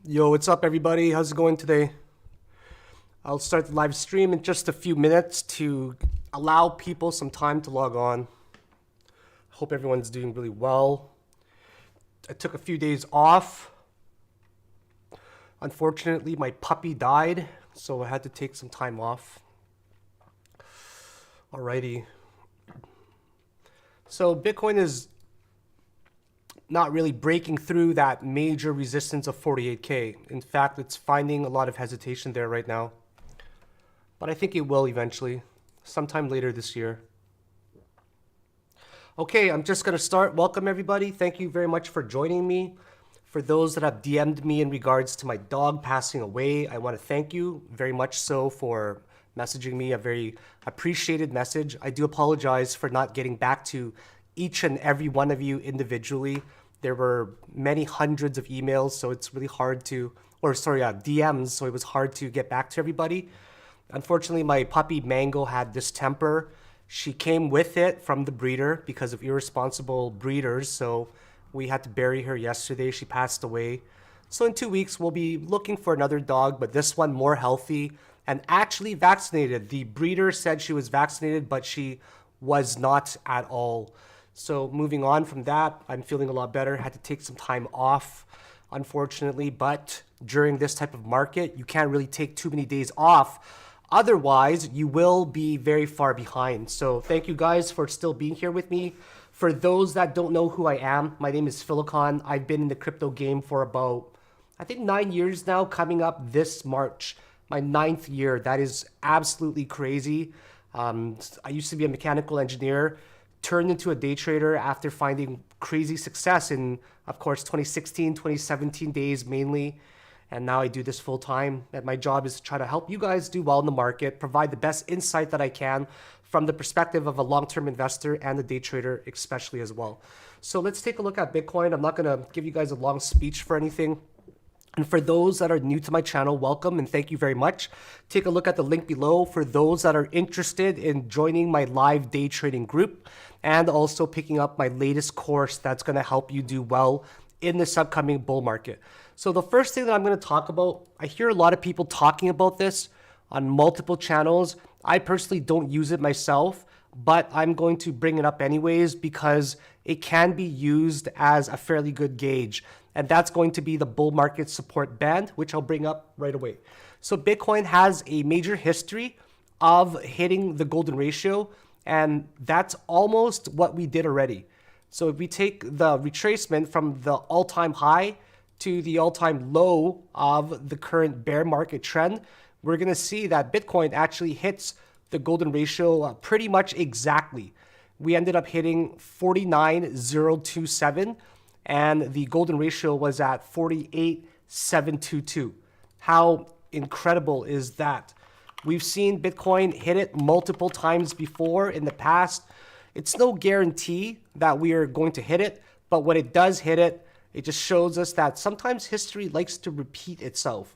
Yo, what's up, everybody? How's it going today? I'll start the live stream in just a few minutes to allow people some time to log on. Hope everyone's doing really well. I took a few days off. Unfortunately, my puppy died, so I had to take some time off. Alrighty. So Bitcoin is not really breaking through that major resistance of 48K. In fact, it's finding a lot of hesitation there right now. But I think it will eventually, sometime later this year. Okay, I'm just gonna start. Welcome everybody. Thank you very much for joining me. For those that have DM'd me in regards to my dog passing away, I want to thank you very much so for messaging me a very appreciated message. I do apologize for not getting back to each and every one of you individually. There were many hundreds of emails, so it's really hard to, DMs, so it was hard to get back to everybody. Unfortunately, my puppy Mango had distemper. She came with it from the breeder because of irresponsible breeders, so we had to bury her yesterday. She passed away. So in 2 weeks, we'll be looking for another dog, but this one more healthy and actually vaccinated. The breeder said she was vaccinated, but she was not at all. So moving on from that, I'm feeling a lot better. Had to take some time off, unfortunately, but during this type of market, you can't really take too many days off. Otherwise, you will be very far behind. So thank you guys for still being here with me. For those that don't know who I am, my name is Philakone. I've been in the crypto game for about, I think 9 years now, coming up this March, my 9th year. That is absolutely crazy. I used to be a mechanical engineer, turned into a day trader after finding crazy success in, of course, 2016, 2017 days mainly. And now I do this full time. And my job is to try to help you guys do well in the market, provide the best insight that I can from the perspective of a long-term investor and a day trader especially as well. So let's take a look at Bitcoin. I'm not gonna give you guys a long speech for anything. And for those that are new to my channel, welcome and thank you very much. Take a look at the link below for those that are interested in joining my live day trading group and also picking up my latest course that's gonna help you do well in this upcoming bull market. So the first thing that I'm gonna talk about, I hear a lot of people talking about this on multiple channels. I personally don't use it myself, but I'm going to bring it up anyways because it can be used as a fairly good gauge. And that's going to be the bull market support band, which I'll bring up right away. So Bitcoin has a major history of hitting the golden ratio, and that's almost what we did already. So if we take the retracement from the all-time high to the all-time low of the current bear market trend, we're gonna see that Bitcoin actually hits the golden ratio pretty much exactly. We ended up hitting 49,027 and the golden ratio was at 48,722. How incredible is that? We've seen Bitcoin hit it multiple times before in the past. It's no guarantee that we are going to hit it, but when it does hit it, it just shows us that sometimes history likes to repeat itself.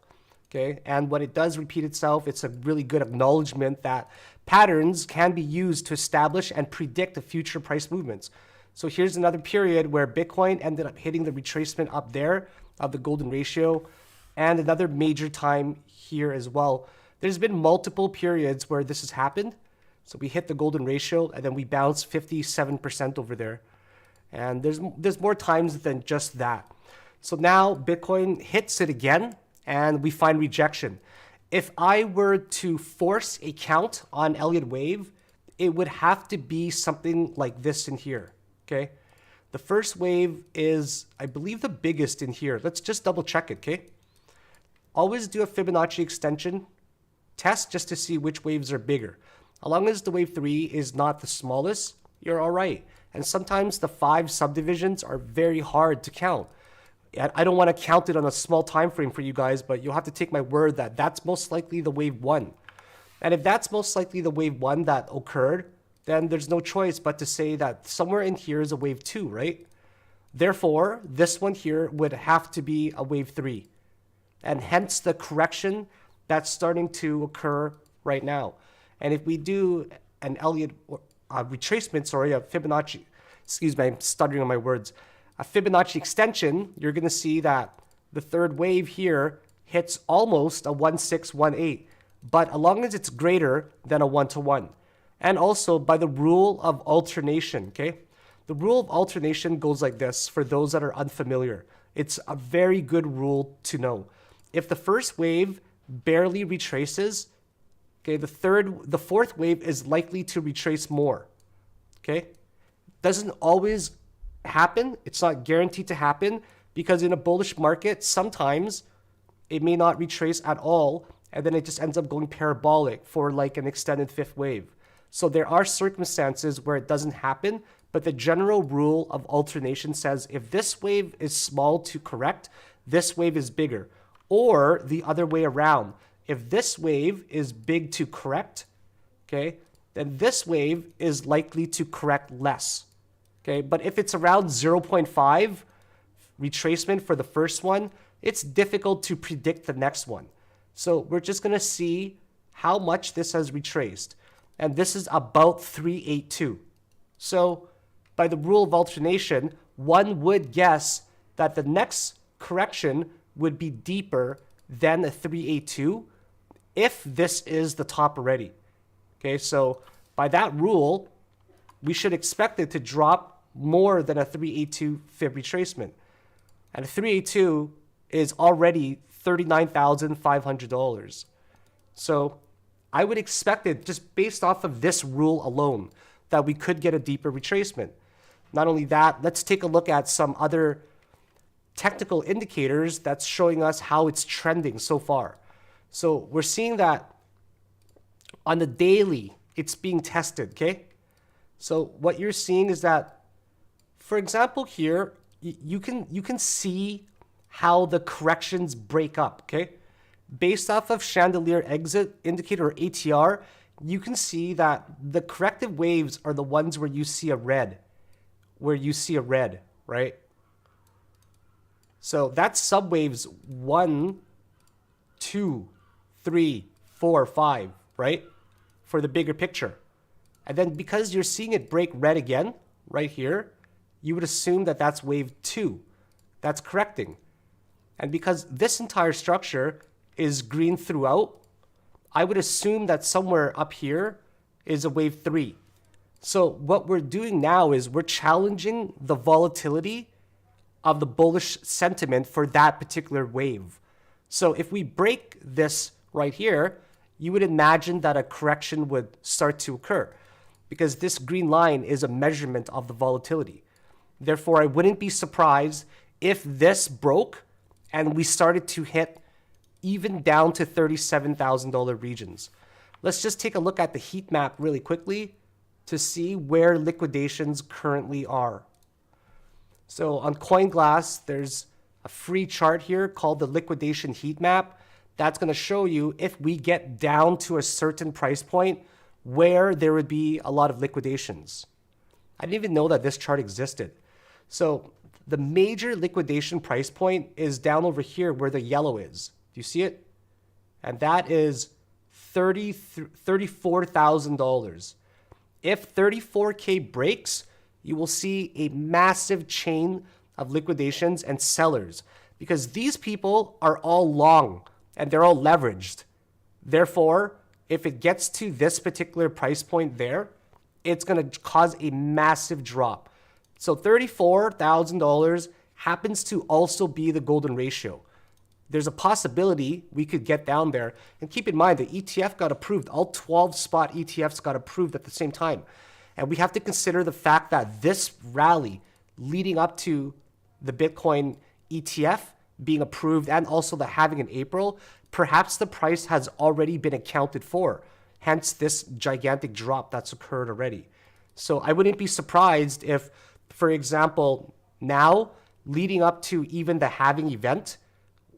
Okay, and when it does repeat itself, it's a really good acknowledgement that patterns can be used to establish and predict the future price movements. So here's another period where Bitcoin ended up hitting the retracement up there of the golden ratio, and another major time here as well. There's been multiple periods where this has happened. So we hit the golden ratio and then we bounced 57% over there. And there's more times than just that. So now Bitcoin hits it again and we find rejection. If I were to force a count on Elliott wave, it would have to be something like this in here, okay? The first wave is, I believe, the biggest in here. Let's just double check it, okay? Always do a Fibonacci extension test just to see which waves are bigger. As long as the wave 3 is not the smallest, you're all right. And sometimes the 5 subdivisions are very hard to count. I don't want to count it on a small time frame for you guys, but you'll have to take my word that that's most likely the wave 1. And if that's most likely the wave 1 that occurred, then there's no choice but to say that somewhere in here is a wave 2, right? Therefore, this one here would have to be a wave 3. And hence the correction that's starting to occur right now. And if we do an Elliott retracement, a Fibonacci, excuse me, I'm stuttering on my words, a Fibonacci extension, you're going to see that the third wave here hits almost a 1618, but as long as it's greater than a 1-to-1. And also by the rule of alternation, okay? The rule of alternation goes like this for those that are unfamiliar. It's a very good rule to know. If the first wave barely retraces, okay, the fourth wave is likely to retrace more, okay? Doesn't always happen. It's not guaranteed to happen because in a bullish market, sometimes it may not retrace at all, and then it just ends up going parabolic for like an extended fifth wave. So there are circumstances where it doesn't happen, but the general rule of alternation says if this wave is small to correct, this wave is bigger. Or the other way around. If this wave is big to correct, okay, then this wave is likely to correct less. Okay, but if it's around 0.5 retracement for the first one, it's difficult to predict the next one. So we're just going to see how much this has retraced. And this is about 382. So by the rule of alternation, one would guess that the next correction would be deeper than a 382 if this is the top already. Okay, so by that rule, we should expect it to drop more than a 382 fib retracement. And a 382 is already $39,500. So I would expect it, just based off of this rule alone, that we could get a deeper retracement. Not only that, let's take a look at some other technical indicators that's showing us how it's trending so far. So we're seeing that on the daily, it's being tested, okay? So what you're seeing is that, for example, here, you can see how the corrections break up, okay? Based off of chandelier exit indicator or ATR, you can see that the corrective waves are the ones where you see a red, right? So that's subwaves 1, 2, 3, 4, 5, right? For the bigger picture. And then because you're seeing it break red again, right here, you would assume that that's wave 2. That's correcting. And because this entire structure is green throughout, I would assume that somewhere up here is a wave 3. So what we're doing now is we're challenging the volatility of the bullish sentiment for that particular wave. So if we break this right here, you would imagine that a correction would start to occur because this green line is a measurement of the volatility. Therefore, I wouldn't be surprised if this broke and we started to hit even down to $37,000 regions. Let's just take a look at the heat map really quickly to see where liquidations currently are. So on CoinGlass, there's a free chart here called the liquidation heat map. That's going to show you if we get down to a certain price point where there would be a lot of liquidations. I didn't even know that this chart existed. So the major liquidation price point is down over here where the yellow is. Do you see it? And that is $34,000. If 34K breaks, you will see a massive chain of liquidations and sellers because these people are all long and they're all leveraged. Therefore, if it gets to this particular price point there, it's going to cause a massive drop. So $34,000 happens to also be the golden ratio. There's a possibility we could get down there. And keep in mind, the ETF got approved. All 12 spot ETFs got approved at the same time. And we have to consider the fact that this rally leading up to the Bitcoin ETF being approved and also the halving in April, perhaps the price has already been accounted for. Hence this gigantic drop that's occurred already. So I wouldn't be surprised if, for example, now leading up to even the halving event,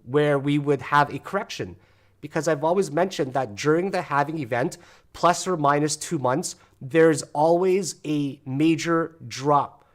where we would have a correction. Because I've always mentioned that during the halving event, plus or minus 2 months, there's always a major drop.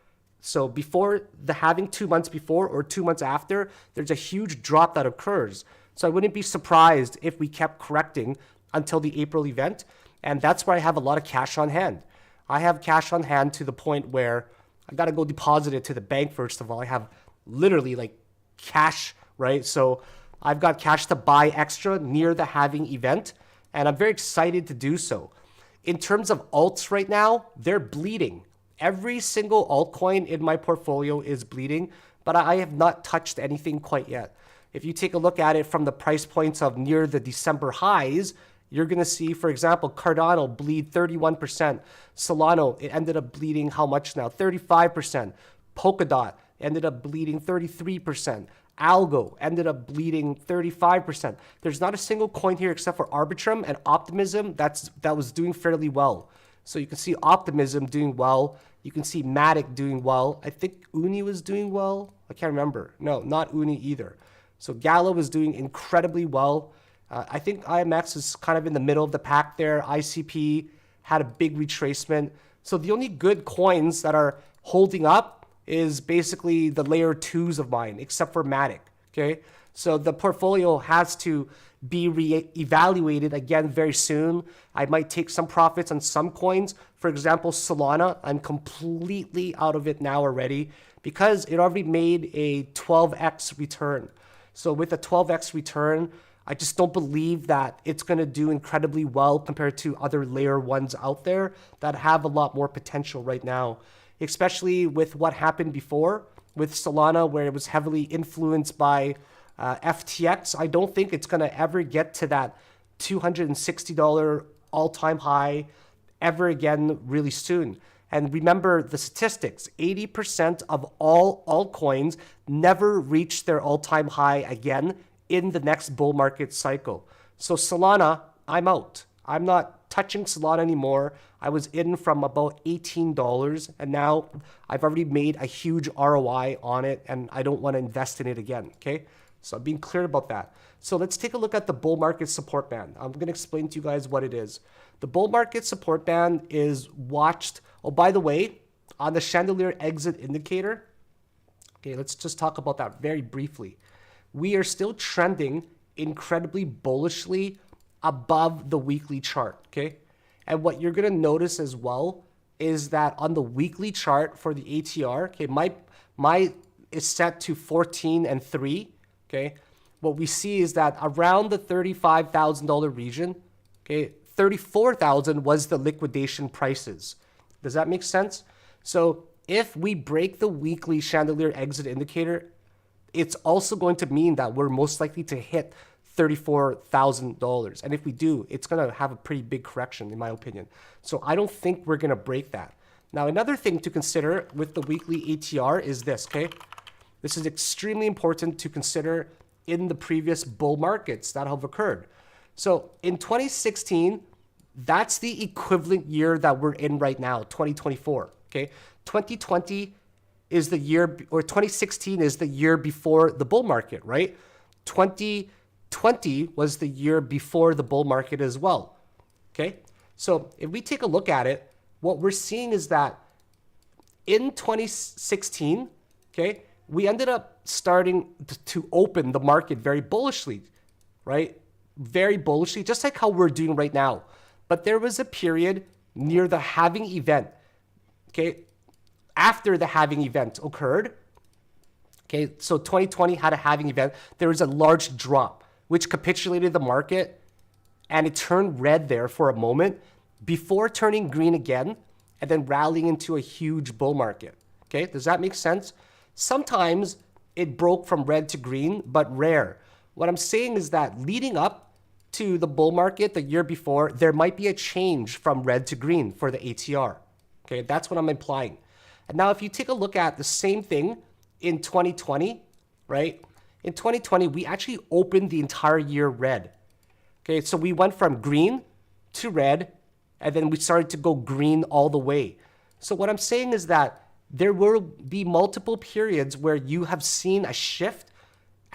So before the halving 2 months before or 2 months after, there's a huge drop that occurs. So I wouldn't be surprised if we kept correcting until the April event. And that's where I have a lot of cash on hand. I have cash on hand to the point where I got to go deposit it to the bank first of all. I have literally like cash right? So I've got cash to buy extra near the halving event, and I'm very excited to do so. In terms of alts right now, they're bleeding. Every single altcoin in my portfolio is bleeding, but I have not touched anything quite yet. If you take a look at it from the price points of near the December highs, you're going to see, for example, Cardano bleed 31%. Solano, it ended up bleeding how much now? 35%. Polkadot ended up bleeding 33%. Algo ended up bleeding 35%. There's not a single coin here except for Arbitrum and Optimism that was doing fairly well. So you can see Optimism doing well. You can see Matic doing well. I think Uni was doing well. I can't remember. No, not Uni either. So Gala was doing incredibly well. I think IMX is kind of in the middle of the pack there. ICP had a big retracement. So the only good coins that are holding up is basically the layer 2s of mine, except for Matic, okay? So the portfolio has to be re-evaluated again very soon. I might take some profits on some coins. For example, Solana, I'm completely out of it now already because it already made a 12x return. So with a 12x return, I just don't believe that it's going to do incredibly well compared to other layer 1s out there that have a lot more potential right now, especially with what happened before with Solana, where it was heavily influenced by FTX. I don't think it's going to ever get to that $260 all-time high ever again really soon. And remember the statistics, 80% of all altcoins never reach their all-time high again in the next bull market cycle. So Solana, I'm out. I'm not touching Solana anymore. I was in from about $18, and now I've already made a huge ROI on it, and I don't want to invest in it again, okay? So I'm being clear about that. So let's take a look at the bull market support band. I'm going to explain to you guys what it is. The bull market support band is watched, oh, by the way, on the chandelier exit indicator. Okay, let's just talk about that very briefly. We are still trending incredibly bullishly above the weekly chart, okay? And what you're going to notice as well is that on the weekly chart for the ATR, okay, my is set to 14 and 3, okay? What we see is that around the $35,000 region, okay, 34,000 was the liquidation prices. Does that make sense? So if we break the weekly chandelier exit indicator, it's also going to mean that we're most likely to hit $34,000. And if we do, it's going to have a pretty big correction, in my opinion. So I don't think we're going to break that. Now, another thing to consider with the weekly ATR is this, okay? This is extremely important to consider in the previous bull markets that have occurred. So in 2016, that's the equivalent year that we're in right now, 2024, okay? 2020 is the year, or 2016 is the year before the bull market, right? 2020 was the year before the bull market as well, okay? So if we take a look at it, what we're seeing is that in 2016, okay, we ended up starting to open the market very bullishly, right? Very bullishly, just like how we're doing right now. But there was a period near the halving event, okay? After the halving event occurred, okay, so 2020 had a halving event. There was a large drop, which capitulated the market, and it turned red there for a moment before turning green again, and then rallying into a huge bull market, okay? Does that make sense? Sometimes it broke from red to green, but rare. What I'm saying is that leading up to the bull market the year before, there might be a change from red to green for the ATR, okay? That's what I'm implying. And now if you take a look at the same thing in 2020, right? In 2020, we actually opened the entire year red. Okay, so we went from green to red, and then we started to go green all the way. So what I'm saying is that there will be multiple periods where you have seen a shift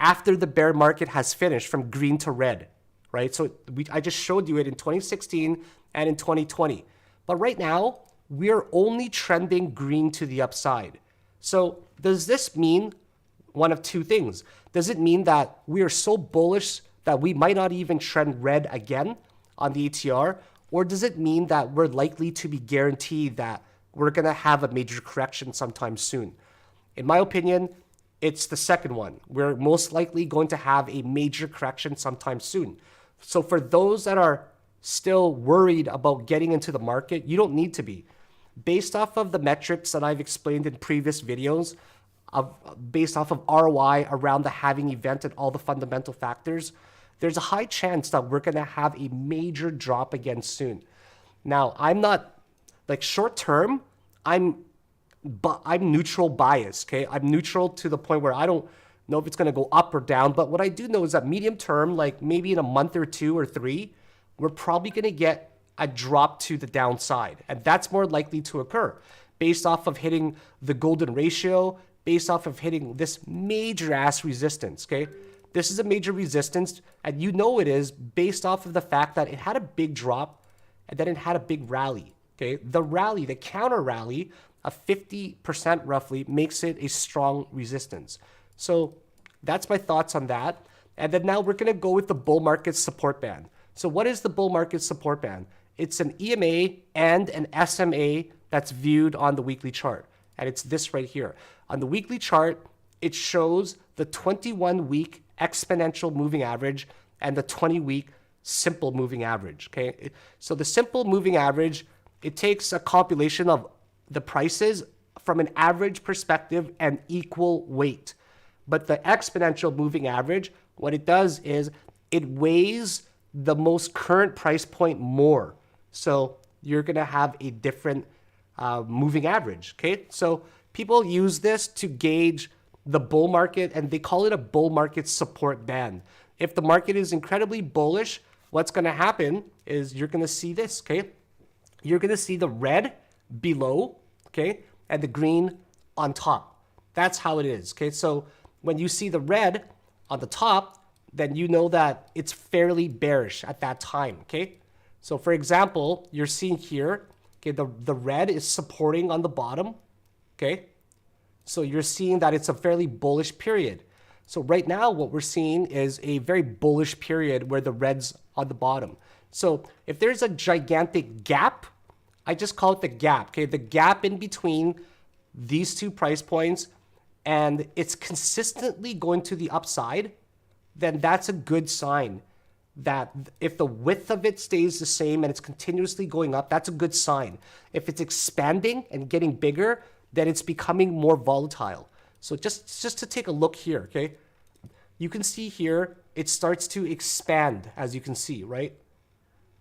after the bear market has finished from green to red, right? So I just showed you it in 2016 and in 2020. But right now, we're only trending green to the upside. So does this mean one of two things? Does it mean that we are so bullish that we might not even trend red again on the ATR? Or does it mean that we're likely to be guaranteed that we're going to have a major correction sometime soon? In my opinion, It's the second one. We're most likely going to have a major correction sometime soon. So for those that are still worried about getting into the market, you don't need to be. Based off of the metrics that I've explained in previous videos, based off of ROI around the halving event and all the fundamental factors, there's a high chance that we're going to have a major drop again soon. Now, I'm not like short term, I'm neutral bias, okay? I'm neutral to the point where I don't know if it's going to go up or down, but what I do know is that medium term, like maybe in a month or 2 or 3, we're probably going to get a drop to the downside, and that's more likely to occur based off of hitting the golden ratio, based off of hitting this major ass resistance, okay? This is a major resistance, and you know it is based off of the fact that it had a big drop and then it had a big rally, okay? The rally, the counter rally of 50% roughly makes it a strong resistance. So that's my thoughts on that. And then now we're going to go with the bull market support band. So what is the bull market support band? It's an EMA and an SMA that's viewed on the weekly chart. And it's this right here. On the weekly chart, it shows the 21-week exponential moving average and the 20-week simple moving average, okay? So the simple moving average, it takes a compilation of the prices from an average perspective and equal weight. But the exponential moving average, what it does is it weighs the most current price point more. So you're going to have a different moving average, okay? So people use this to gauge the bull market, and they call it a bull market support band. If the market is incredibly bullish, what's going to happen is you're going to see this, okay? You're going to see the red below, okay, and the green on top. That's how it is, okay? So when you see the red on the top, then you know that it's fairly bearish at that time, okay? So for example, you're seeing here, okay, the red is supporting on the bottom, okay? So you're seeing that it's a fairly bullish period. So right now what we're seeing is a very bullish period where the red's on the bottom. So if there's a gigantic gap, I just call it the gap, okay? The gap in between these two price points, and it's consistently going to the upside, then that's a good sign that if the width of it stays the same and it's continuously going up, that's a good sign. If it's expanding and getting bigger, then it's becoming more volatile. So just to take a look here, okay? You can see here, it starts to expand, as you can see, right?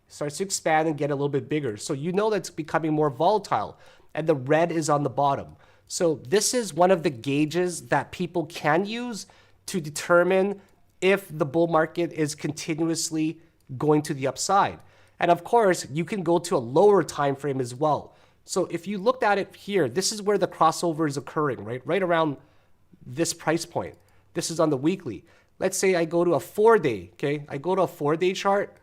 Starts to expand and get a little bit bigger. So you know that's becoming more volatile, and the red is on the bottom. So this is one of the gauges that people can use to determine if the bull market is continuously going to the upside. And of course, you can go to a lower time frame as well. So if you looked at it here, this is where the crossover is occurring, right? Right around this price point. This is on the weekly. Let's say I go to a 4-day, okay? I go to a 4-day chart.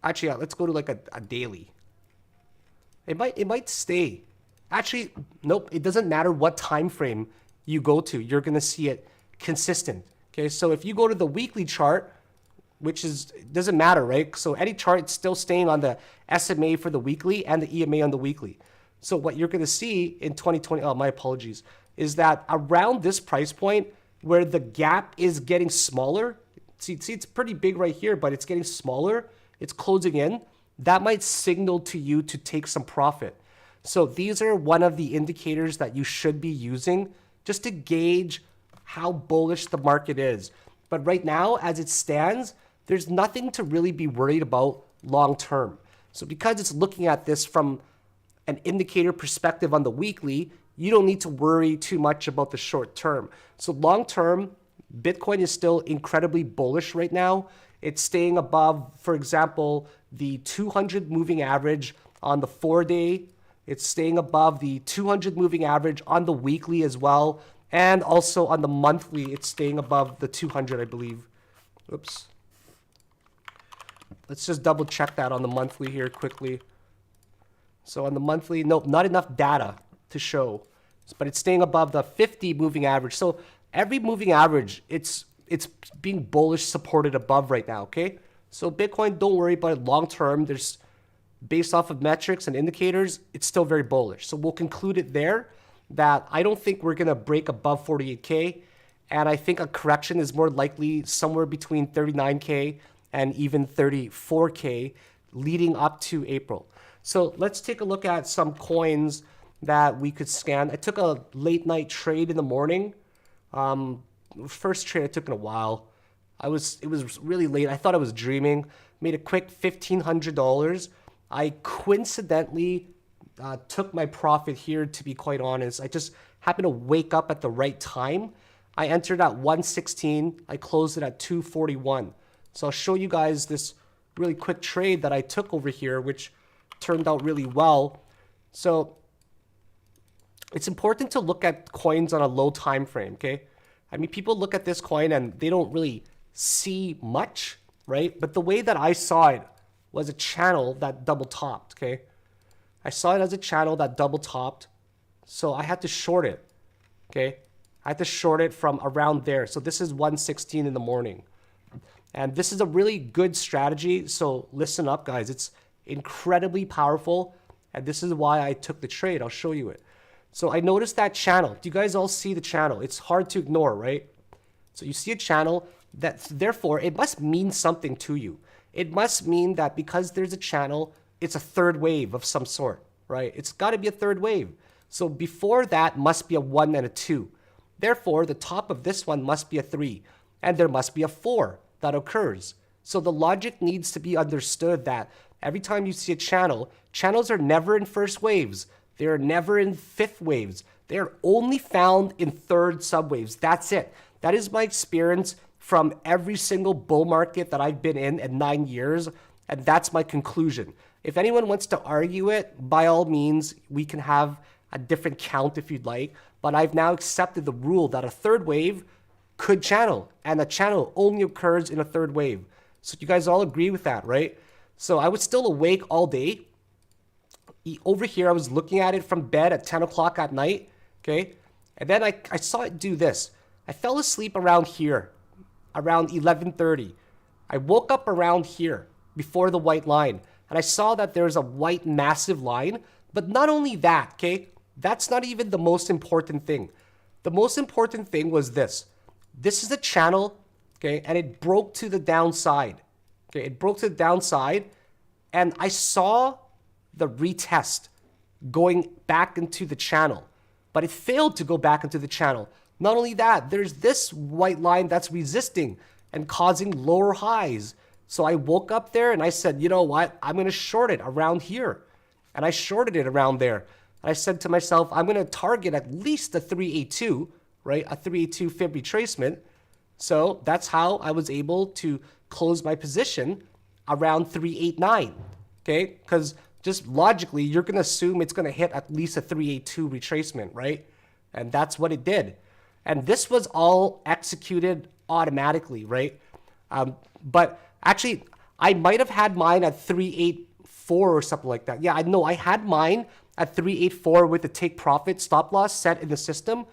Actually, let's go to like a daily. It might stay. Actually, nope, it doesn't matter what time frame you go to. You're going to see it consistent. Okay, so if you go to the weekly chart, which is doesn't matter, right? So any chart, it's still staying on the SMA for the weekly and the EMA on the weekly. So what you're going to see in 2020, oh, my apologies, is that around this price point where the gap is getting smaller, see it's pretty big right here, but it's getting smaller, it's closing in, that might signal to you to take some profit. So these are one of the indicators that you should be using just to gauge how bullish the market is. But right now, as it stands, there's nothing to really be worried about long term. So because it's looking at this from an indicator perspective on the weekly, you don't need to worry too much about the short term. So long term, Bitcoin is still incredibly bullish right now. It's staying above, for example, the 200 moving average on the 4-day. It's staying above the 200 moving average on the weekly as well. And also on the monthly, it's staying above the 200, I believe. Oops. Let's just double check that on the monthly here quickly. So on the monthly, nope, not enough data to show, but it's staying above the 50 moving average. So every moving average, it's being bullish supported above right now, okay? So Bitcoin, don't worry about it long term. There's, based off of metrics and indicators, it's still very bullish. So we'll conclude it there that I don't think we're going to break above 48K. And I think a correction is more likely somewhere between 39K and even 34K leading up to April. So let's take a look at some coins that we could scan. I took a late night trade in the morning. First trade I took in a while. It was really late. I thought I was dreaming. Made a quick $1,500. I coincidentally took my profit here, to be quite honest. I just happened to wake up at the right time. I entered at 116. I closed it at 241. So I'll show you guys this really quick trade that I took over here, which turned out really well. So it's important to look at coins on a low time frame, okay? I mean, people look at this coin and they don't really see much, right? But the way that I saw it was a channel that double topped, okay? I saw it as a channel that double topped, so I had to short it, okay? I had to short it from around there. So this is 116 in the morning. And this is a really good strategy, so listen up, guys. It's incredibly powerful, and this is why I took the trade. I'll show you it. So I noticed that channel. Do you guys all see the channel? It's hard to ignore, right? So you see a channel that, therefore, it must mean something to you. It must mean that because there's a channel, it's a third wave of some sort, right? It's got to be a third wave. So before that must be a 1 and a 2. Therefore, the top of this one must be a 3, and there must be a 4 that occurs. So the logic needs to be understood that every time you see a channel, channels are never in first waves. They are never in fifth waves. They are only found in third subwaves. That's it. That is my experience from every single bull market that I've been in 9 years, and that's my conclusion. If anyone wants to argue it, by all means, we can have a different count if you'd like, but I've now accepted the rule that a third wave could channel, and a channel only occurs in a third wave. So you guys all agree with that, right? So I was still awake all day. Over here, I was looking at it from bed at 10 o'clock at night, okay? And then I saw it do this. I fell asleep around here, around 11:30. I woke up around here before the white line, and I saw that there's a white massive line. But not only that, okay? That's not even the most important thing. The most important thing was this. This is a channel, okay? And it broke to the downside, okay? It broke to the downside, and I saw the retest going back into the channel, but it failed to go back into the channel. Not only that, there's this white line that's resisting and causing lower highs. So I woke up there and I said, you know what? I'm going to short it around here. And I shorted it around there. And I said to myself, I'm going to target at least a 382, right? A 382 fib retracement. So that's how I was able to close my position around 389, okay? Because just logically, you're going to assume it's going to hit at least a 382 retracement, right? And that's what it did. And this was all executed automatically, right? But actually, I might have had mine at 384 or something like that. Yeah, I know I had mine at 384 with the take profit stop loss set in the system,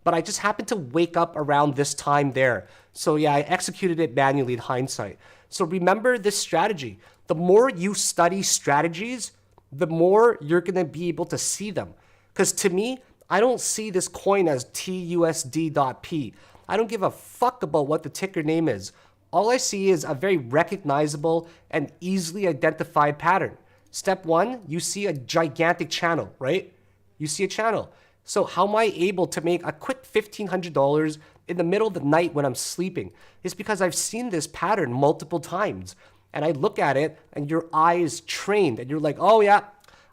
but I just happened to wake up around this time there. So yeah, I executed it manually in hindsight. So remember this strategy. The more you study strategies, the more you're going to be able to see them. Because to me, I don't see this coin as TUSD.P. I don't give a fuck about what the ticker name is. All I see is a very recognizable and easily identified pattern. Step one, you see a gigantic channel, right? You see a channel. So how am I able to make a quick $1,500 in the middle of the night when I'm sleeping? It's because I've seen this pattern multiple times. And I look at it and your eye is trained and you're like, oh yeah,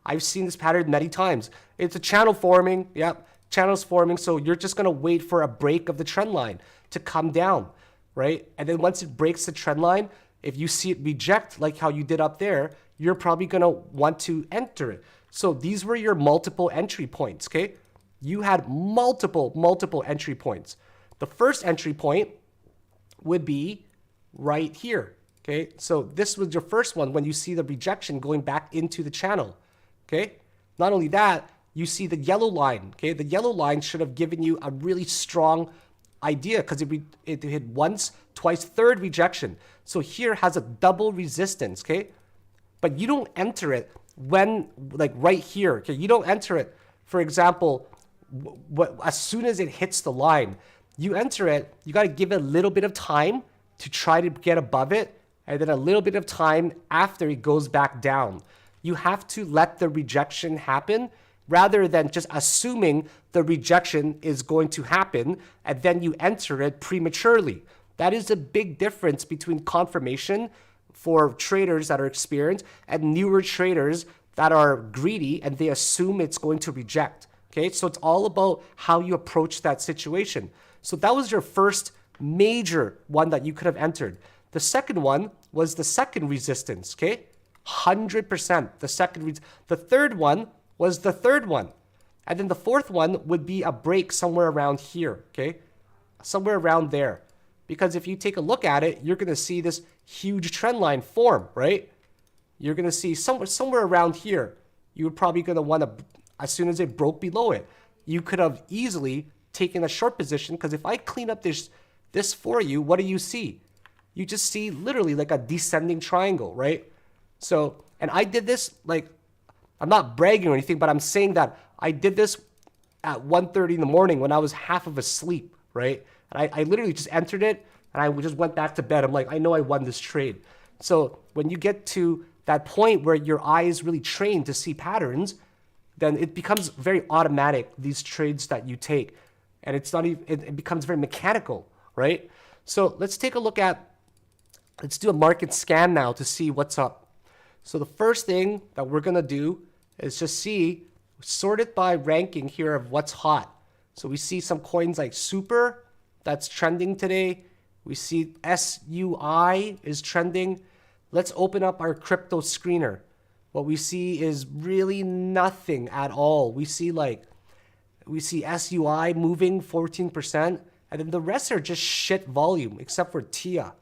I've seen this pattern many times. It's a channel forming. Yep, channel's forming. So you're just going to wait for a break of the trend line to come down, right? And then once it breaks the trend line, if you see it reject like how you did up there, you're probably going to want to enter it. So these were your multiple entry points, okay? You had multiple entry points. The first entry point would be right here, okay? So this was your first one when you see the rejection going back into the channel, okay? Not only that, you see the yellow line, okay? The yellow line should have given you a really strong idea because it hit once, twice, third rejection. So here has a double resistance, okay? But you don't enter it when, like right here, okay? You don't enter it, for example, as soon as it hits the line. You enter it, you got to give it a little bit of time to try to get above it, and then a little bit of time after it goes back down. You have to let the rejection happen rather than just assuming the rejection is going to happen and then you enter it prematurely. That is a big difference between confirmation for traders that are experienced and newer traders that are greedy and they assume it's going to reject. Okay, so it's all about how you approach that situation. So that was your first major one that you could have entered. The second one was the second resistance, okay? 100%. The third one was the third one. And then the fourth one would be a break somewhere around here, okay? Somewhere around there. Because if you take a look at it, you're going to see this huge trend line form, right? You're going to see somewhere around here. You're probably going to want to, as soon as it broke below it, you could have easily taken a short position, because if I clean up this for you, what do you see? You just see literally like a descending triangle, right? So, and I did this, like, I'm not bragging or anything, but I'm saying that I did this at 1:30 in the morning when I was half of asleep, right? And I literally just entered it and I just went back to bed. I'm like, I know I won this trade. So when you get to that point where your eye is really trained to see patterns, then it becomes very automatic, these trades that you take. And it's not even, it becomes very mechanical, right? So let's take a look at, let's do a market scan now to see what's up. So the first thing that we're going to do is just see, sort it by ranking here of what's hot. So we see some coins like Super, that's trending today. We see SUI is trending. Let's open up our crypto screener. What we see is really nothing at all. We see SUI moving 14%, and then the rest are just shit volume, except for TIA.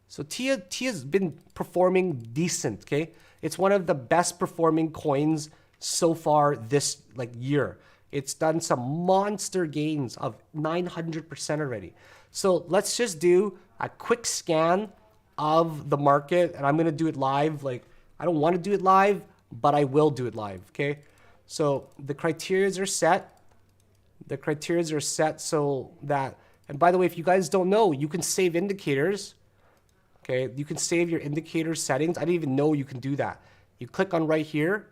So TIA's been performing decent, okay? It's one of the best performing coins so far this year. It's done some monster gains of 900% already. So let's just do a quick scan of the market, and I'm gonna do it live. Like, I don't want to do it live, but I will do it live, okay? So the criterias are set. The criterias are set so that, and by the way, if you guys don't know, you can save indicators. Okay, you can save your indicator settings. I didn't even know you can do that. You click on right here,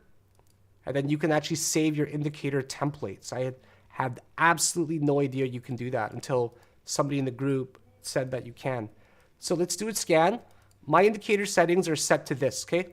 and then you can actually save your indicator templates. I had absolutely no idea you can do that until somebody in the group said that you can. So let's do a scan. My indicator settings are set to this, okay?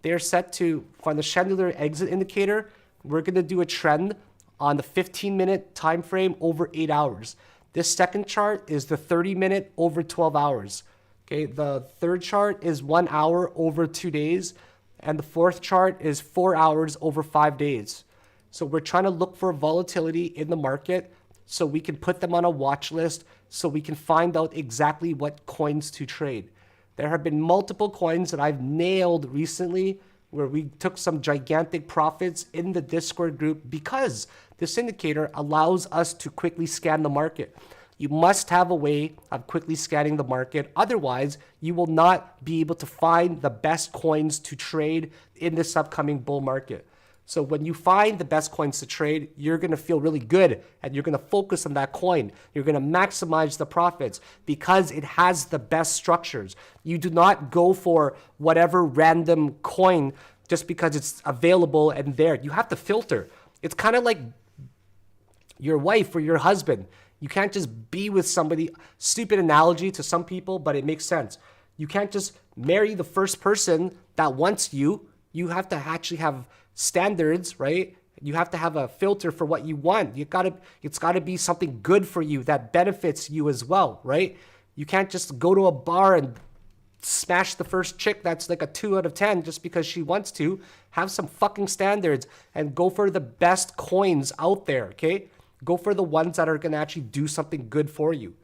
They are set to, for the chandelier exit indicator, we're gonna do a trend on the 15-minute time frame over 8 hours. This second chart is the 30-minute over 12 hours. Okay, the third chart is 1 hour over 2 days, and the fourth chart is 4 hours over 5 days. So we're trying to look for volatility in the market so we can put them on a watch list so we can find out exactly what coins to trade. There have been multiple coins that I've nailed recently where we took some gigantic profits in the Discord group because this indicator allows us to quickly scan the market. You must have a way of quickly scanning the market. Otherwise, you will not be able to find the best coins to trade in this upcoming bull market. So when you find the best coins to trade, you're going to feel really good and you're going to focus on that coin. You're going to maximize the profits because it has the best structures. You do not go for whatever random coin just because it's available and there. You have to filter. It's kind of like your wife or your husband. You can't just be with somebody. Stupid analogy to some people, but it makes sense. You can't just marry the first person that wants you. You have to actually have standards, right? You have to have a filter for what you want. It's gotta be something good for you that benefits you as well, right? You can't just go to a bar and smash the first chick that's like a 2 out of 10 just because she wants to. Have some fucking standards and go for the best coins out there, okay? Go for the ones that are going to actually do something good for you.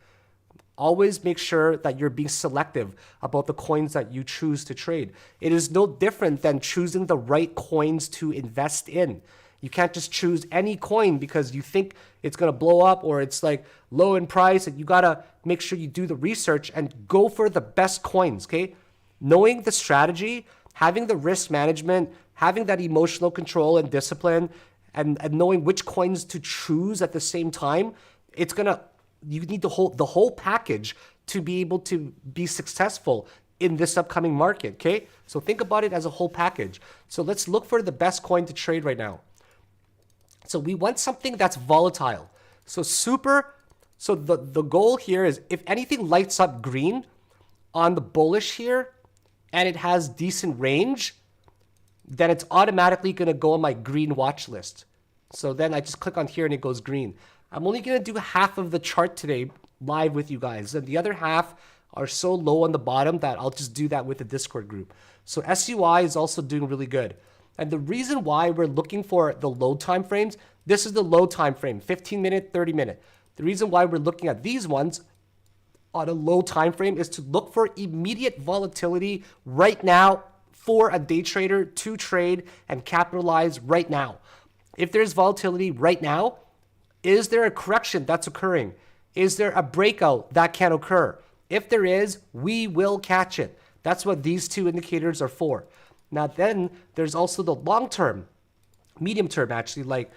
Always make sure that you're being selective about the coins that you choose to trade. It is no different than choosing the right coins to invest in. You can't just choose any coin because you think it's going to blow up or it's like low in price, and you got to make sure you do the research and go for the best coins, okay? Knowing the strategy, having the risk management, having that emotional control and discipline, and knowing which coins to choose at the same time, it's going to you need the whole package to be able to be successful in this upcoming market, okay? So think about it as a whole package. So let's look for the best coin to trade right now. So we want something that's volatile. So the goal here is if anything lights up green on the bullish here and it has decent range, then it's automatically going to go on my green watch list. So then I just click on here and it goes green. I'm only going to do half of the chart today live with you guys. And the other half are so low on the bottom that I'll just do that with the Discord group. So SUI is also doing really good. And the reason why we're looking for the low time frames, this is the low time frame, 15 minute, 30 minute. The reason why we're looking at these ones on a low time frame is to look for immediate volatility right now for a day trader to trade and capitalize right now. If there's volatility right now, is there a correction that's occurring? Is there a breakout that can occur? If there is, we will catch it. That's what these two indicators are for. Now then, there's also the long term, medium term actually, like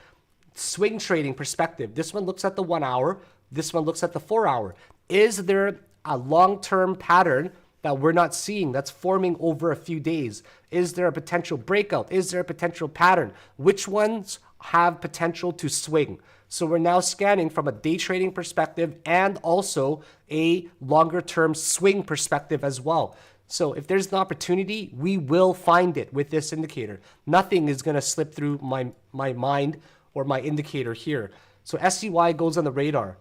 swing trading perspective. This one looks at the 1 hour. This one looks at the 4 hour. Is there a long-term pattern that we're not seeing that's forming over a few days? Is there a potential breakout? Is there a potential pattern? Which ones have potential to swing? So we're now scanning from a day trading perspective and also a longer term swing perspective as well. So if there's an opportunity, we will find it with this indicator. Nothing is going to slip through my mind or my indicator here. So SCY goes on the radar.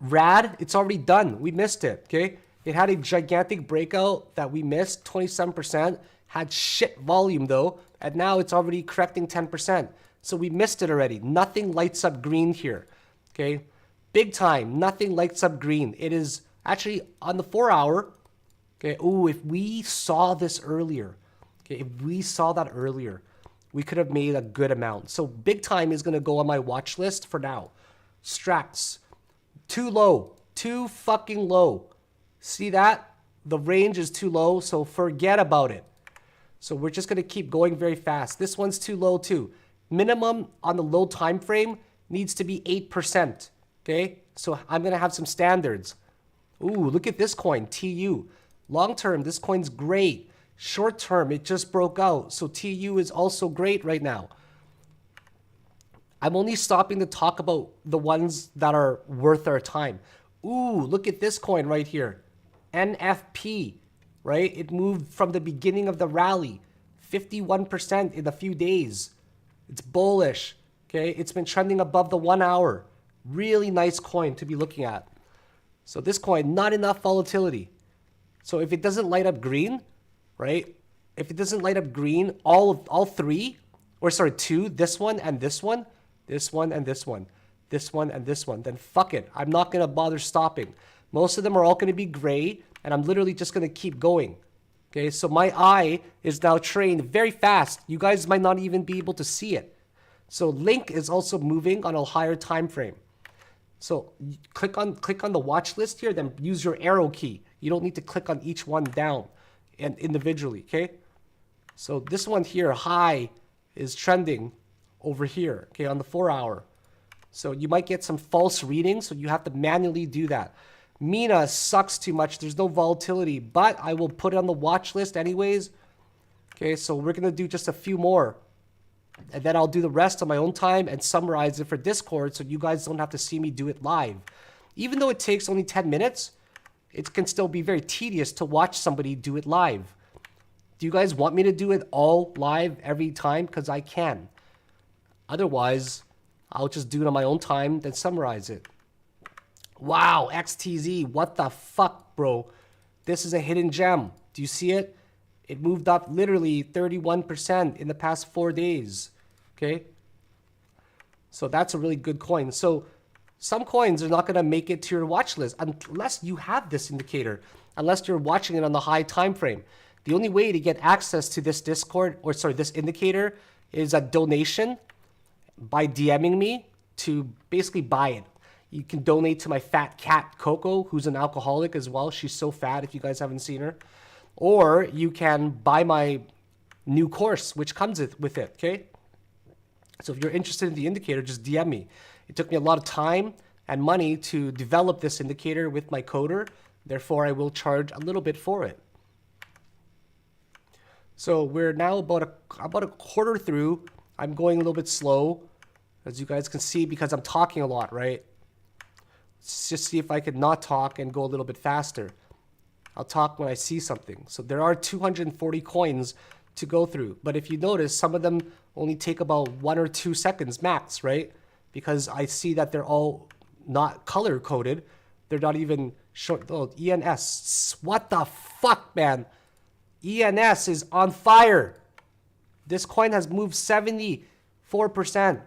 RAD, it's already done. We missed it, okay? It had a gigantic breakout that we missed, 27%. Had shit volume though, and now it's already correcting 10%. So we missed it already. Nothing lights up green here, okay? Big time, nothing lights up green. It is actually on the 4 hour, okay? Ooh, if we saw this earlier, okay, if we saw that earlier, we could have made a good amount. So big time is gonna go on my watch list for now. Strats, too low, too fucking low. See that? The range is too low, so forget about it. So we're just gonna keep going very fast. This one's too low too. Minimum on the low time frame needs to be 8%, okay? So I'm gonna have some standards. Ooh, look at this coin, TU. Long term, this coin's great. Short term, it just broke out. So TU is also great right now. I'm only stopping to talk about the ones that are worth our time. Ooh, look at this coin right here. NFP, right? It moved from the beginning of the rally, 51% in a few days. It's bullish, okay? It's been trending above the 1 hour. Really nice coin to be looking at. So this coin, not enough volatility. So if it doesn't light up green, right? If it doesn't light up green, all three, or sorry, two, this one and this one, this one and this one, this one and this one, then fuck it. I'm not gonna bother stopping. Most of them are all gonna be gray, and I'm literally just gonna keep going. Okay, so my eye is now trained very fast. You guys might not even be able to see it. So Link is also moving on a higher time frame. So click on the watch list here, then use your arrow key. You don't need to click on each one down and individually, okay? So this one here, high, is trending over here, okay, on the 4 hour. So you might get some false readings, so you have to manually do that. Mina sucks too much. There's no volatility, but I will put it on the watch list anyways. Okay, so we're going to do just a few more. And then I'll do the rest on my own time and summarize it for Discord so you guys don't have to see me do it live. Even though it takes only 10 minutes, it can still be very tedious to watch somebody do it live. Do you guys want me to do it all live every time? Because I can. Otherwise, I'll just do it on my own time, then summarize it. Wow, XTZ, what the fuck, bro? This is a hidden gem. Do you see it? It moved up literally 31% in the past 4 days, okay? So that's a really good coin. So some coins are not gonna make it to your watch list unless you have this indicator, unless you're watching it on the high time frame. The only way to get access to this this indicator is a donation by DMing me to basically buy it. You can donate to my fat cat, Coco, who's an alcoholic as well. She's so fat if you guys haven't seen her. Or you can buy my new course, which comes with it, okay? So if you're interested in the indicator, just DM me. It took me a lot of time and money to develop this indicator with my coder. Therefore, I will charge a little bit for it. So we're now about a quarter through. I'm going a little bit slow, as you guys can see, because I'm talking a lot, right? Let's just see if I could not talk and go a little bit faster. I'll talk when I see something. So there are 240 coins to go through. But if you notice, some of them only take about 1 or 2 seconds max, right? Because I see that they're all not color coded. They're not even short. Oh, ENS. What the fuck, man? ENS is on fire. This coin has moved 74%.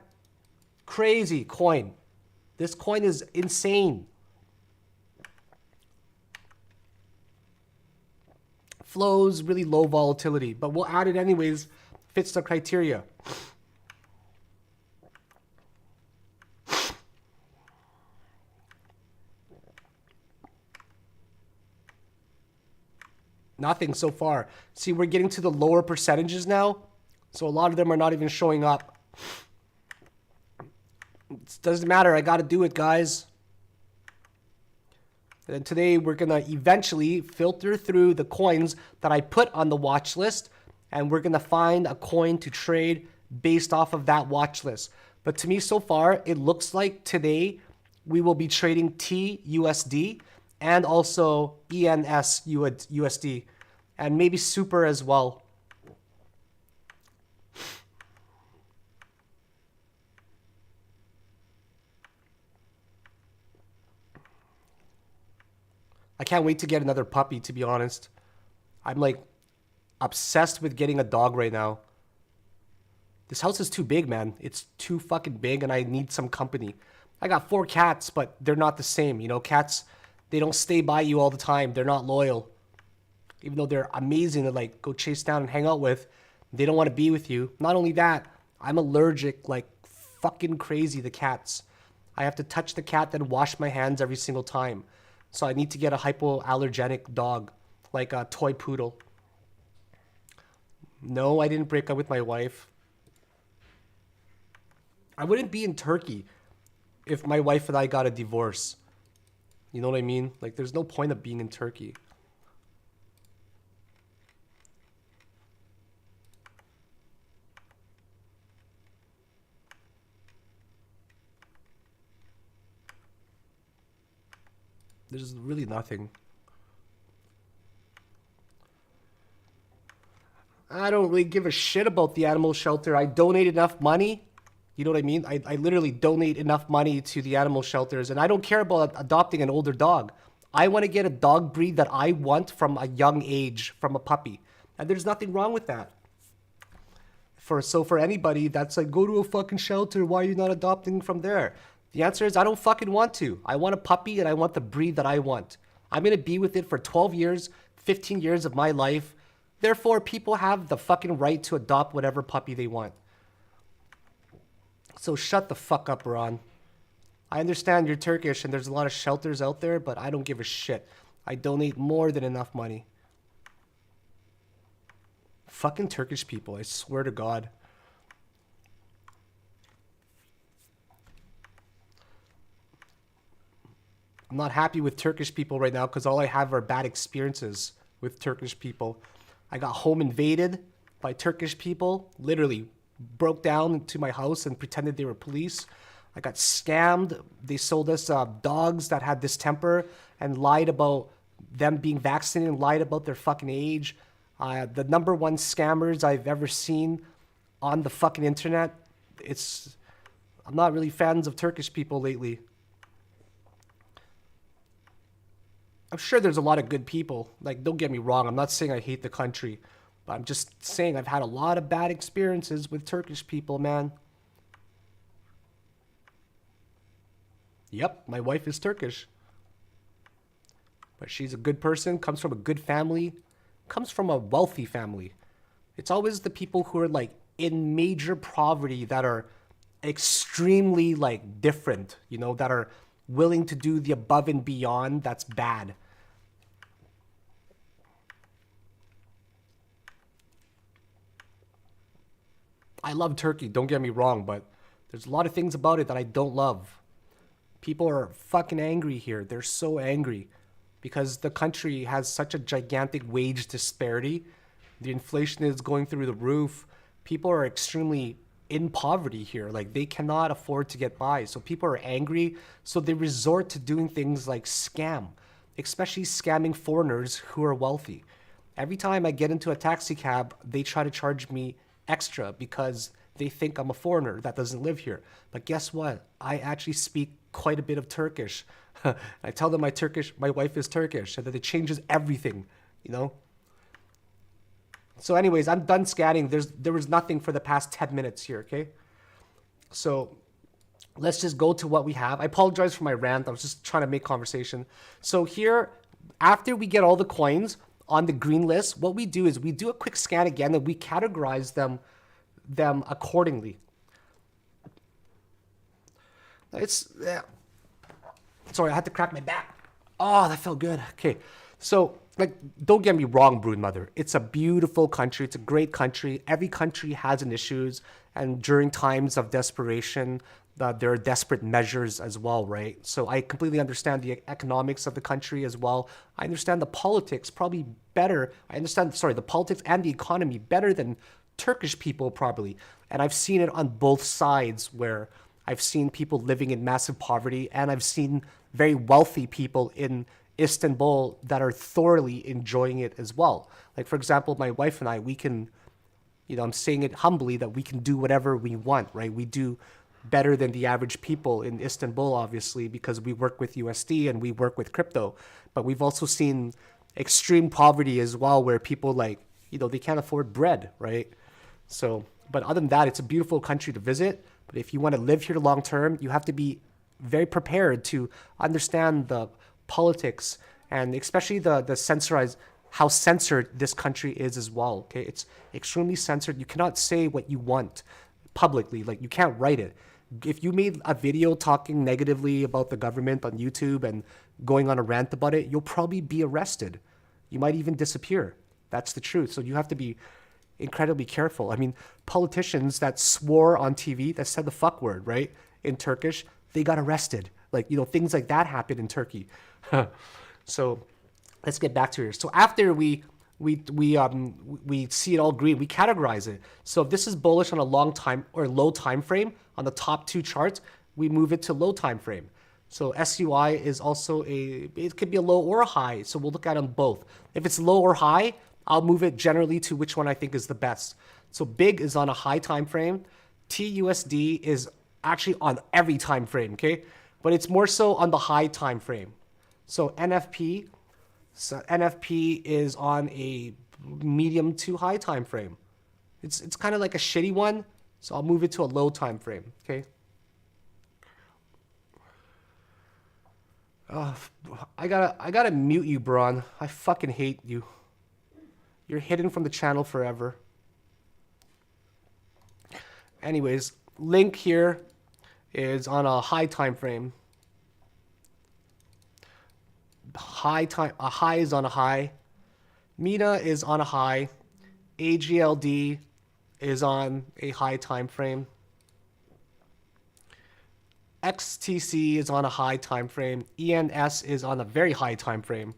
Crazy coin. This coin is insane. Flows, really low volatility, but we'll add it anyways. Fits the criteria. Nothing so far. See, we're getting to the lower percentages now. So a lot of them are not even showing up. It doesn't matter. I got to do it, guys. And today we're going to eventually filter through the coins that I put on the watch list. And we're going to find a coin to trade based off of that watch list. But to me so far, it looks like today we will be trading TUSD and also ENS USD. And maybe Super as well. I can't wait to get another puppy, to be honest. I'm like obsessed with getting a dog right now. This house is too big, man. It's too fucking big and I need some company. I got 4 cats, but they're not the same. You know, cats, they don't stay by you all the time. They're not loyal. Even though they're amazing to like go chase down and hang out with, they don't want to be with you. Not only that, I'm allergic like fucking crazy to cats. I have to touch the cat, then wash my hands every single time. So I need to get a hypoallergenic dog, like a toy poodle. No, I didn't break up with my wife. I wouldn't be in Turkey if my wife and I got a divorce. You know what I mean? Like, there's no point of being in Turkey. There's really nothing. I don't really give a shit about the animal shelter. I donate enough money. You know what I mean? I literally donate enough money to the animal shelters. And I don't care about adopting an older dog. I want to get a dog breed that I want from a young age, from a puppy. And there's nothing wrong with that. So for anybody that's like, go to a fucking shelter, why are you not adopting from there? The answer is I don't fucking want to. I want a puppy and I want the breed that I want. I'm going to be with it for 12 years, 15 years of my life. Therefore, people have the fucking right to adopt whatever puppy they want. So shut the fuck up, Ron. I understand you're Turkish and there's a lot of shelters out there, but I don't give a shit. I donate more than enough money. Fucking Turkish people, I swear to God. I'm not happy with Turkish people right now because all I have are bad experiences with Turkish people. I got home invaded by Turkish people, literally broke down into my house and pretended they were police. I got scammed. They sold us dogs that had distemper and lied about them being vaccinated and lied about their fucking age. The number one scammers I've ever seen on the fucking internet. I'm not really fans of Turkish people lately. I'm sure there's a lot of good people. Like, don't get me wrong. I'm not saying I hate the country. But I'm just saying I've had a lot of bad experiences with Turkish people, man. Yep, my wife is Turkish. But she's a good person, comes from a good family, comes from a wealthy family. It's always the people who are like in major poverty that are extremely like different, you know, that are willing to do the above and beyond. That's bad. I love Turkey, don't get me wrong, but there's a lot of things about it that I don't love. People are fucking angry here. They're so angry because the country has such a gigantic wage disparity. The inflation is going through the roof. People are extremely in poverty here. Like, they cannot afford to get by. So people are angry. So they resort to doing things like scam, especially scamming foreigners who are wealthy. Every time I get into a taxi cab, they try to charge me extra because they think I'm a foreigner that doesn't live here. But guess what? I actually speak quite a bit of Turkish. I tell them my wife is Turkish, and that it changes everything, you know? So anyways, I'm done scanning. There was nothing for the past 10 minutes here, okay? So let's just go to what we have. I apologize for my rant. I was just trying to make conversation. So here, after we get all the coins on the green list, what we do is we do a quick scan again and we categorize them accordingly. Sorry, I had to crack my back. Oh, that felt good. Okay, so like, don't get me wrong, Broodmother. It's a beautiful country. It's a great country. Every country has an issues, and during times of desperation, there are desperate measures as well, right? So I completely understand the economics of the country as well. I understand the politics probably better. The politics and the economy better than Turkish people probably. And I've seen it on both sides, where I've seen people living in massive poverty, and I've seen very wealthy people in Istanbul that are thoroughly enjoying it as well. Like, for example, my wife and I, we can, I'm saying it humbly, that we can do whatever we want, right? We do better than the average people in Istanbul, obviously, because we work with USD and we work with crypto. But we've also seen extreme poverty as well, where people they can't afford bread, right? So, but other than that, it's a beautiful country to visit. But if you want to live here long term, you have to be very prepared to understand the politics, and especially how censored this country is as well. Okay, it's extremely censored. You cannot say what you want publicly. Like, you can't write it. If you made a video talking negatively about the government on YouTube and going on a rant about it, you'll probably be arrested. You might even disappear. That's the truth. So you have to be incredibly careful. I mean, politicians that swore on TV, that said the fuck word, right, in Turkish, they got arrested. Like, things like that happen in Turkey. So let's get back to here. So after we see it all green, we categorize it. So if this is bullish on a long time or low time frame on the top two charts, we move it to low time frame. So SUI is also it could be a low or a high. So we'll look at them both. If it's low or high, I'll move it generally to which one I think is the best. So big is on a high time frame. TUSD is actually on every time frame, okay? But it's more so on the high time frame. So NFP is on a medium to high time frame. It's kind of like a shitty one, so I'll move it to a low time frame, okay? I gotta mute you, Braun. I fucking hate you. You're hidden from the channel forever. Anyways, Link here is on a high time frame. A high is on a high. Mina is on a high. AGLD is on a high time frame. XTC is on a high time frame. ENS is on a very high time frame.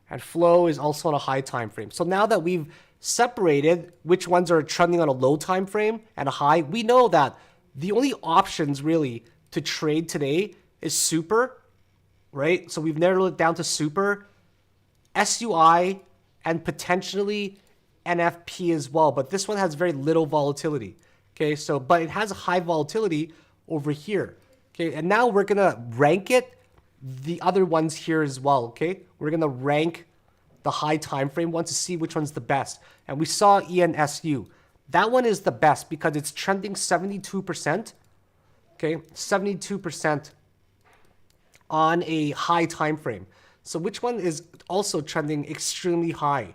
And Flow is also on a high time frame. So now that we've separated which ones are trending on a low time frame and a high, we know that the only options really to trade today is Super, right? So we've narrowed it down to Super, SUI, and potentially NFP as well. But this one has very little volatility. Okay, so but it has a high volatility over here. Okay, and now we're gonna rank it the other ones here as well. Okay, we're gonna rank the high time frame ones to see which one's the best. And we saw ENSU. That one is the best because it's trending 72%. Okay, 72% on a high time frame. So which one is also trending extremely high?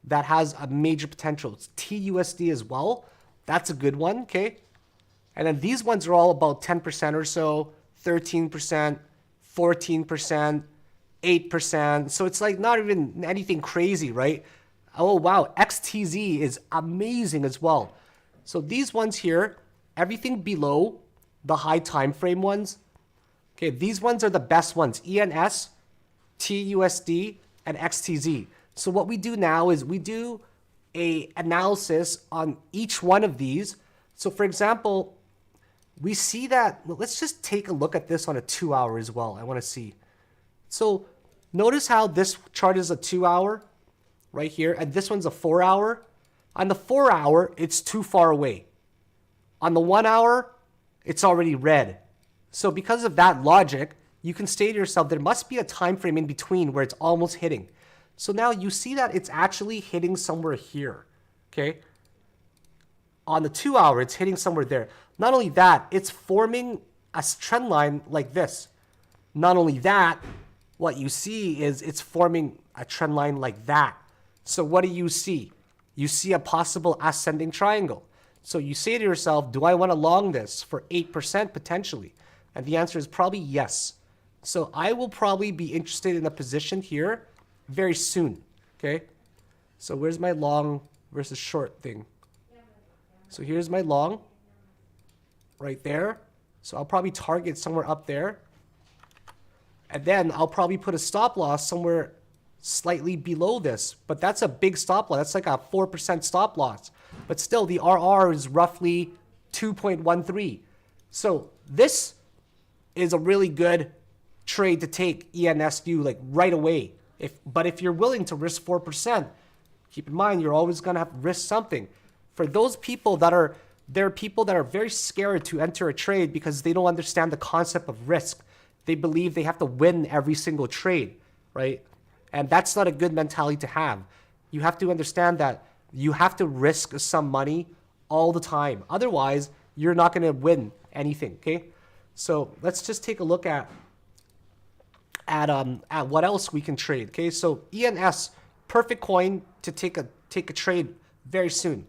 That has a major potential. It's TUSD as well. That's a good one, okay? And then these ones are all about 10% or so, 13%, 14%, 8%. So it's like not even anything crazy, right? Oh, wow. XTZ is amazing as well. So these ones here, everything below the high time frame ones, Okay, these ones are the best ones. ENS, TUSD, and XTZ. So what we do now is we do a analysis on each one of these. So for example, we see that, well, let's just take a look at this on a 2 hour as well. I want to see. So notice how this chart is a 2 hour right here, and this one's a 4 hour. On the 4 hour, it's too far away. On the 1 hour, it's already red. So because of that logic, you can say to yourself, there must be a time frame in between where it's almost hitting. So now you see that it's actually hitting somewhere here, okay? On the 2 hour, it's hitting somewhere there. Not only that, it's forming a trend line like this. Not only that, what you see is it's forming a trend line like that. So what do you see? You see a possible ascending triangle. So you say to yourself, do I want to long this for 8% potentially? And the answer is probably yes. So I will probably be interested in a position here very soon, okay? So where's my long versus short thing? So here's my long right there. So I'll probably target somewhere up there. And then I'll probably put a stop loss somewhere slightly below this. But that's a big stop loss. That's like a 4% stop loss. But still, the RR is roughly 2.13. So this is a really good trade to take ENSU like right away. But if you're willing to risk 4%, keep in mind you're always going to have to risk something. For those people there are people that are very scared to enter a trade because they don't understand the concept of risk. They believe they have to win every single trade, right? And that's not a good mentality to have. You have to understand that you have to risk some money all the time. Otherwise, you're not going to win anything, okay? So let's just take a look at what else we can trade, okay? So ENS, perfect coin to take a trade very soon.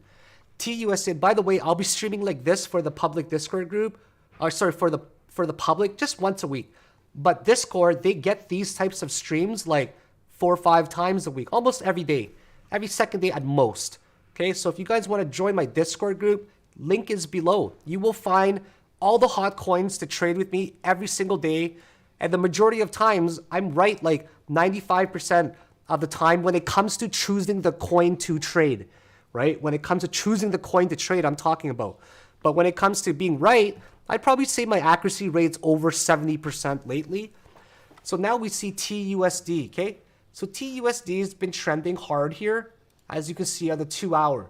TUSD, by the way, I'll be streaming like this for the public Discord group, or sorry, for the public just once a week. But Discord, they get these types of streams like 4 or 5 times a week, almost every day, every second day at most. Okay, so if you guys want to join my Discord group, link is below. You will find all the hot coins to trade with me every single day. And the majority of times, I'm right like 95% of the time when it comes to choosing the coin to trade, right? When it comes to choosing the coin to trade, I'm talking about. But when it comes to being right, I'd probably say my accuracy rate's over 70% lately. So now we see TUSD, okay? So TUSD has been trending hard here, as you can see on the 2 hour.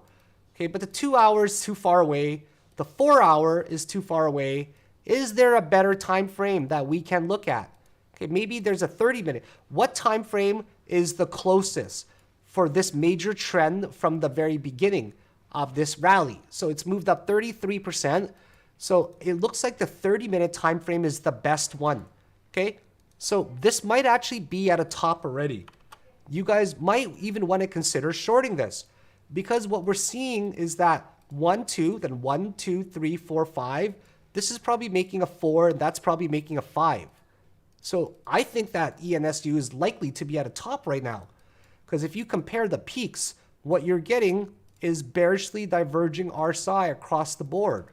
Okay, but the 2 hour is too far away. The 4 hour is too far away. Is there a better time frame that we can look at? Okay, maybe there's a 30-minute. What time frame is the closest for this major trend from the very beginning of this rally? So it's moved up 33%. So it looks like the 30-minute time frame is the best one. Okay, so this might actually be at a top already. You guys might even want to consider shorting this, because what we're seeing is that 1, 2, then 1, 2, 3, 4, 5. This is probably making a 4, and that's probably making a 5. So I think that ENSU is likely to be at a top right now, because if you compare the peaks, what you're getting is bearishly diverging RSI across the board.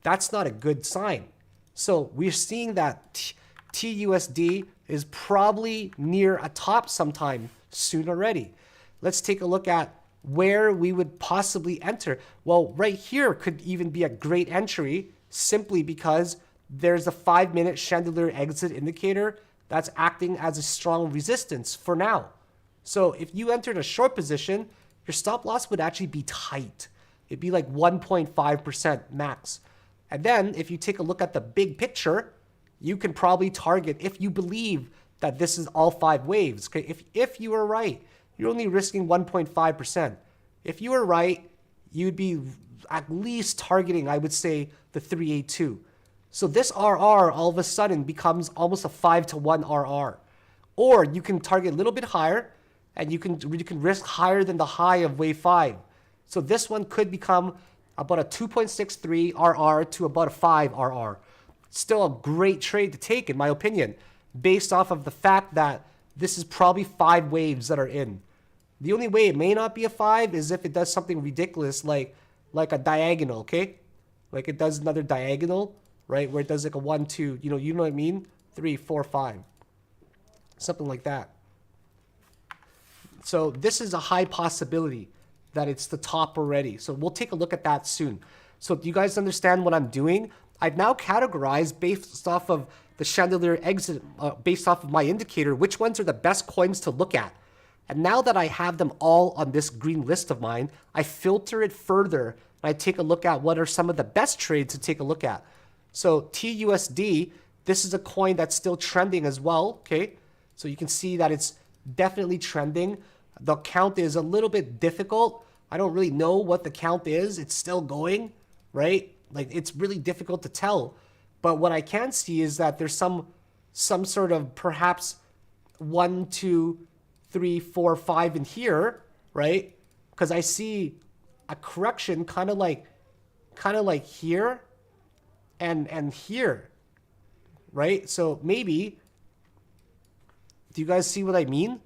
That's not a good sign. So we're seeing that TUSD is probably near a top sometime soon already. Let's take a look at where we would possibly enter. Well, right here could even be a great entry simply because there's a 5-minute chandelier exit indicator that's acting as a strong resistance for now. So if you entered a short position, your stop loss would actually be tight. It'd be like 1.5% max. And then if you take a look at the big picture, you can probably target, if you believe that this is all 5 waves. Okay, if you are right, you're only risking 1.5%. If you were right, you'd be at least targeting, I would say, the 382. So this RR all of a sudden becomes almost a 5-to-1 RR. Or you can target a little bit higher, and you can risk higher than the high of wave 5. So this one could become about a 2.63 RR to about a 5 RR. Still a great trade to take, in my opinion, based off of the fact that this is probably 5 waves that are in. The only way it may not be a 5 is if it does something ridiculous like a diagonal, okay? Like it does another diagonal, right? Where it does like a 1, 2, you know what I mean? 3, 4, 5. Something like that. So this is a high possibility that it's the top already. So we'll take a look at that soon. So do you guys understand what I'm doing? I've now categorized based off of the chandelier exit, based off of my indicator, which ones are the best coins to look at. And now that I have them all on this green list of mine, I filter it further and I take a look at what are some of the best trades to take a look at. So TUSD, this is a coin that's still trending as well, okay? So you can see that it's definitely trending. The count is a little bit difficult. I don't really know what the count is. It's still going, right? Like, it's really difficult to tell. But what I can see is that there's some sort of perhaps 1, 2, 3, 4, 5 in here, right? Because I see a correction kind of like here and here, right? So maybe, do you guys see what I mean?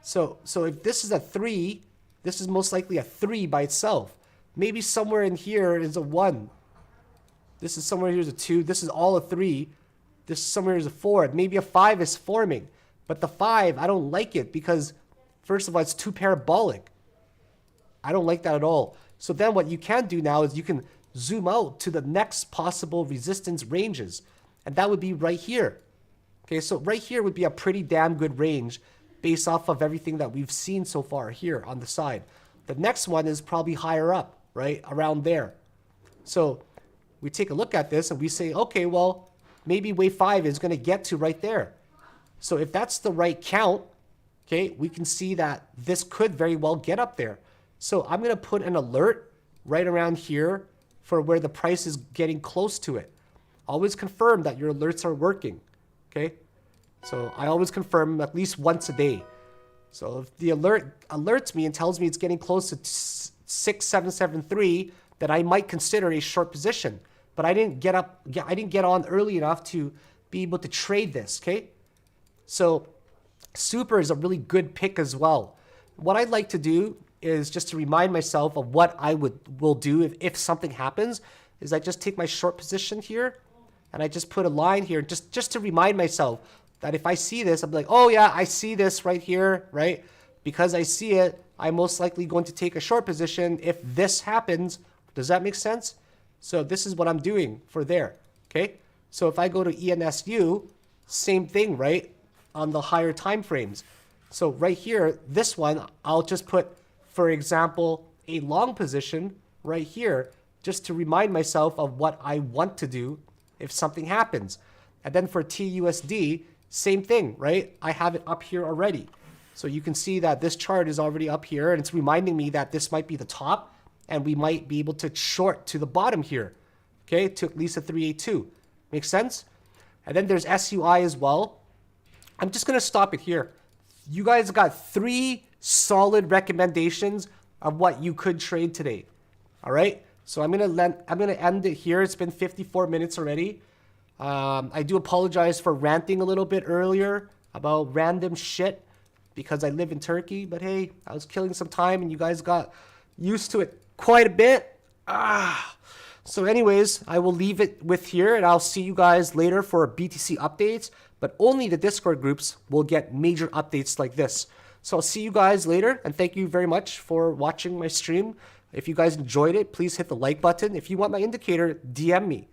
So if this is a 3, this is most likely a 3 by itself. Maybe somewhere in here is a 1. This is somewhere here's a 2. This is all a 3. This is somewhere is a 4. Maybe a 5 is forming. But the 5, I don't like it because, first of all, it's too parabolic. I don't like that at all. So then what you can do now is you can zoom out to the next possible resistance ranges. And that would be right here. Okay, so right here would be a pretty damn good range based off of everything that we've seen so far here on the side. The next one is probably higher up, right? Around there. So we take a look at this and we say, okay, well, maybe wave 5 is going to get to right there. So if that's the right count, okay, we can see that this could very well get up there. So I'm going to put an alert right around here for where the price is getting close to it. Always confirm that your alerts are working, okay? So I always confirm at least once a day. So if the alert alerts me and tells me it's getting close to 6773, then I might consider a short position. But I didn't get on early enough to be able to trade this, okay? So Super is a really good pick as well. What I'd like to do is just to remind myself of what I will do if something happens, is I just take my short position here and I just put a line here just to remind myself that if I see this, I'm like, oh yeah, I see this right here, right? Because I see it, I'm most likely going to take a short position if this happens. Does that make sense? So this is what I'm doing for there, okay? So if I go to ENSU, same thing, right? On the higher time frames. So right here, this one, I'll just put, for example, a long position right here, just to remind myself of what I want to do if something happens. And then for TUSD, same thing, right? I have it up here already. So you can see that this chart is already up here and it's reminding me that this might be the top and we might be able to short to the bottom here, okay? To at least a 382. Make sense? And then there's SUI as well. I'm just going to stop it here. You guys got 3 solid recommendations of what you could trade today. All right? So I'm going to end it here. It's been 54 minutes already. I do apologize for ranting a little bit earlier about random shit because I live in Turkey. But hey, I was killing some time and you guys got used to it quite a bit. So anyways, I will leave it with here and I'll see you guys later for BTC updates. But only the Discord groups will get major updates like this. So I'll see you guys later and thank you very much for watching my stream. If you guys enjoyed it, please hit the like button. If you want my indicator, DM me.